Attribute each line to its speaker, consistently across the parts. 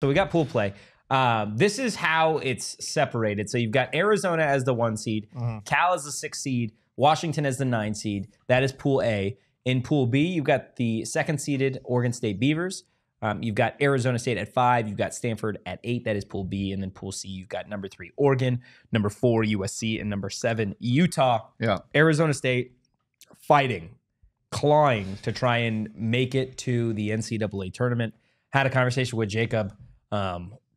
Speaker 1: So we got pool play. This is how it's separated. So you've got Arizona as the 1 seed, Cal as the 6 seed, Washington as the 9 seed. That is Pool A. In Pool B, you've got the 2nd seeded Oregon State Beavers. You've got Arizona State at 5. You've got Stanford at 8. That is Pool B. And then Pool C, you've got number 3 Oregon, number 4 USC, and number 7 Utah.
Speaker 2: Yeah.
Speaker 1: Arizona State fighting, clawing to try and make it to the NCAA tournament. Had a conversation with Jacob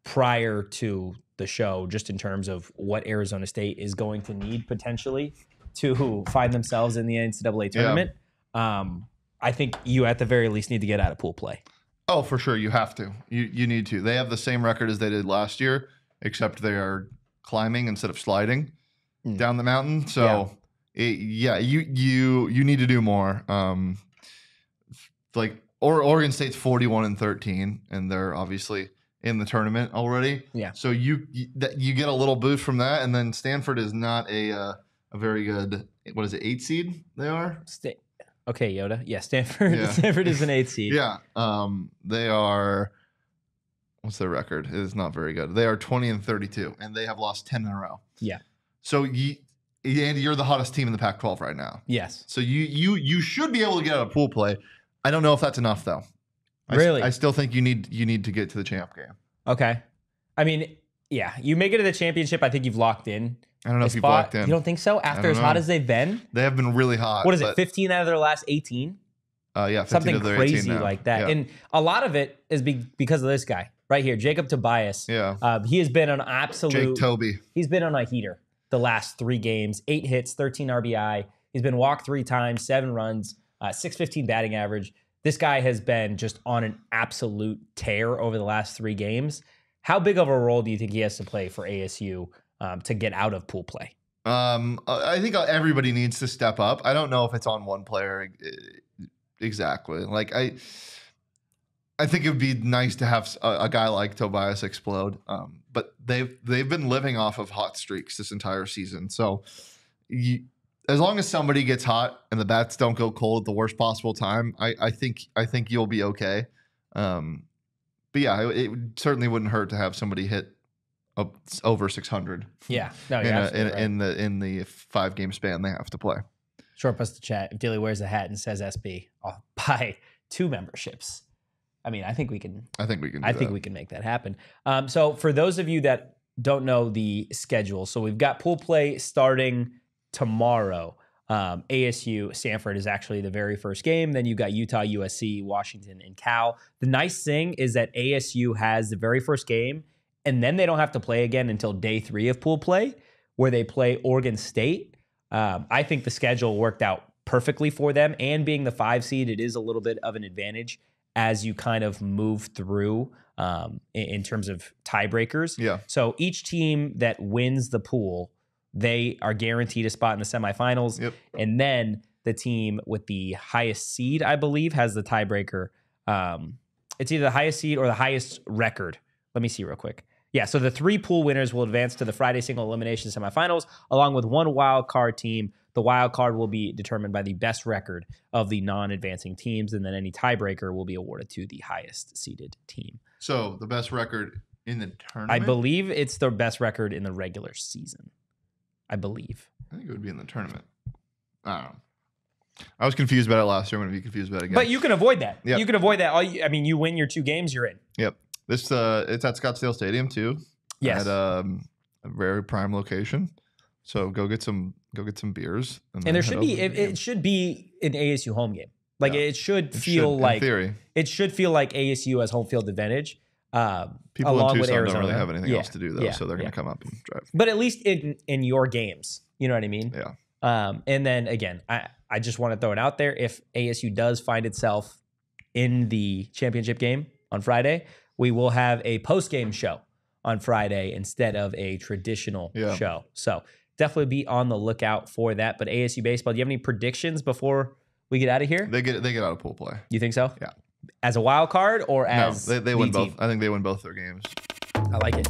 Speaker 1: prior to the show, just in terms of what Arizona State is going to need potentially to find themselves in the NCAA tournament. I think you at the very least need to get out of pool play.
Speaker 2: Oh, for sure. You have to. You need to. They have the same record as they did last year, except they are climbing instead of sliding down the mountain. So, you need to do more. Oregon State's 41-13, and they're obviously in the tournament already.
Speaker 1: Yeah.
Speaker 2: So you get a little boost from that, and then Stanford is not a very good. What is it? 8 seed? They are.
Speaker 1: Okay, Yoda. Yeah, Stanford.
Speaker 2: Yeah.
Speaker 1: Stanford is an 8 seed.
Speaker 2: Yeah. They are. What's their record? It is not very good. They are 20-32, and they have lost 10 in a row.
Speaker 1: Yeah.
Speaker 2: So Andy, you're the hottest team in the Pac-12 right now.
Speaker 1: Yes.
Speaker 2: So you should be able to get out of pool play. I don't know if that's enough though.
Speaker 1: Really?
Speaker 2: I still think you need to get to the champ game.
Speaker 1: Okay. I mean, yeah, you make it to the championship. I think you've locked in.
Speaker 2: I don't know if you've locked in.
Speaker 1: You don't think so? After as hot as they've been?
Speaker 2: They have been really hot.
Speaker 1: What is it, 15 out of their last 18?
Speaker 2: Yeah, 15
Speaker 1: something
Speaker 2: of their
Speaker 1: crazy
Speaker 2: 18 now.
Speaker 1: like that.
Speaker 2: Yeah.
Speaker 1: And a lot of it is because of this guy right here, Jacob Tobias.
Speaker 2: Yeah.
Speaker 1: He has been an absolute.
Speaker 2: Jake Toby.
Speaker 1: He's been on a heater the last 3 games, 8 hits, 13 RBI. He's been walked 3 times, 7 runs, 615 batting average. This guy has been just on an absolute tear over the last 3 games. How big of a role do you think he has to play for ASU to get out of pool play?
Speaker 2: I think everybody needs to step up. I don't know if it's on one player exactly. Like I think it would be nice to have a guy like Tobias explode. But they've been living off of hot streaks this entire season. So as long as somebody gets hot and the bats don't go cold at the worst possible time, I think you'll be okay. But yeah, it certainly wouldn't hurt to have somebody hit over 600.
Speaker 1: Yeah, no,
Speaker 2: in the 5-game span they have to play.
Speaker 1: Short post to chat. If Dilly wears a hat and says SB, I'll buy 2 memberships. I mean, I think we can. I think we can make that happen. So for those of you that don't know the schedule, so we've got pool play starting tomorrow. ASU Stanford is actually the very first game. Then you've got Utah, USC, Washington, and Cal. The nice thing is that ASU has the very first game, and then they don't have to play again until day 3 of pool play, where they play Oregon State. I think the schedule worked out perfectly for them, and being the 5 seed, it is a little bit of an advantage as you kind of move through in terms of tiebreakers.
Speaker 2: Yeah.
Speaker 1: So each team that wins the pool, they are guaranteed a spot in the semifinals.
Speaker 2: Yep.
Speaker 1: And then the team with the highest seed, I believe, has the tiebreaker. It's either the highest seed or the highest record. Let me see real quick. Yeah, so the 3 pool winners will advance to the Friday single elimination semifinals, along with 1 wild card team. The wild card will be determined by the best record of the non-advancing teams, and then any tiebreaker will be awarded to the highest seeded team.
Speaker 2: So the best record in the tournament?
Speaker 1: I believe it's the best record in the regular season. I believe.
Speaker 2: I think it would be in the tournament. I don't know. I was confused about it last year. I'm going to be confused about it again.
Speaker 1: But you can avoid that.
Speaker 2: Yep.
Speaker 1: You can avoid that. You win your 2 games, you're in.
Speaker 2: Yep. This it's at Scottsdale Stadium too.
Speaker 1: Yes.
Speaker 2: At a very prime location. So go get some beers.
Speaker 1: And there should be it should be an ASU home game. Like it should feel like
Speaker 2: in theory.
Speaker 1: It should feel like ASU has home field advantage.
Speaker 2: People
Speaker 1: along
Speaker 2: in
Speaker 1: with
Speaker 2: Tucson
Speaker 1: Arizona.
Speaker 2: don't really have anything else to do though, so they're going to come up and drive.
Speaker 1: But at least in your games, you know what I mean?
Speaker 2: Yeah.
Speaker 1: And then again, I just want to throw it out there. If ASU does find itself in the championship game on Friday, we will have a post-game show on Friday instead of a traditional show. So definitely be on the lookout for that. But ASU baseball, do you have any predictions before we get out of here?
Speaker 2: They get out of pool play.
Speaker 1: You think so?
Speaker 2: Yeah.
Speaker 1: As a wild card or as
Speaker 2: they win
Speaker 1: the
Speaker 2: both.
Speaker 1: team?
Speaker 2: I think they win both their games.
Speaker 1: I like it.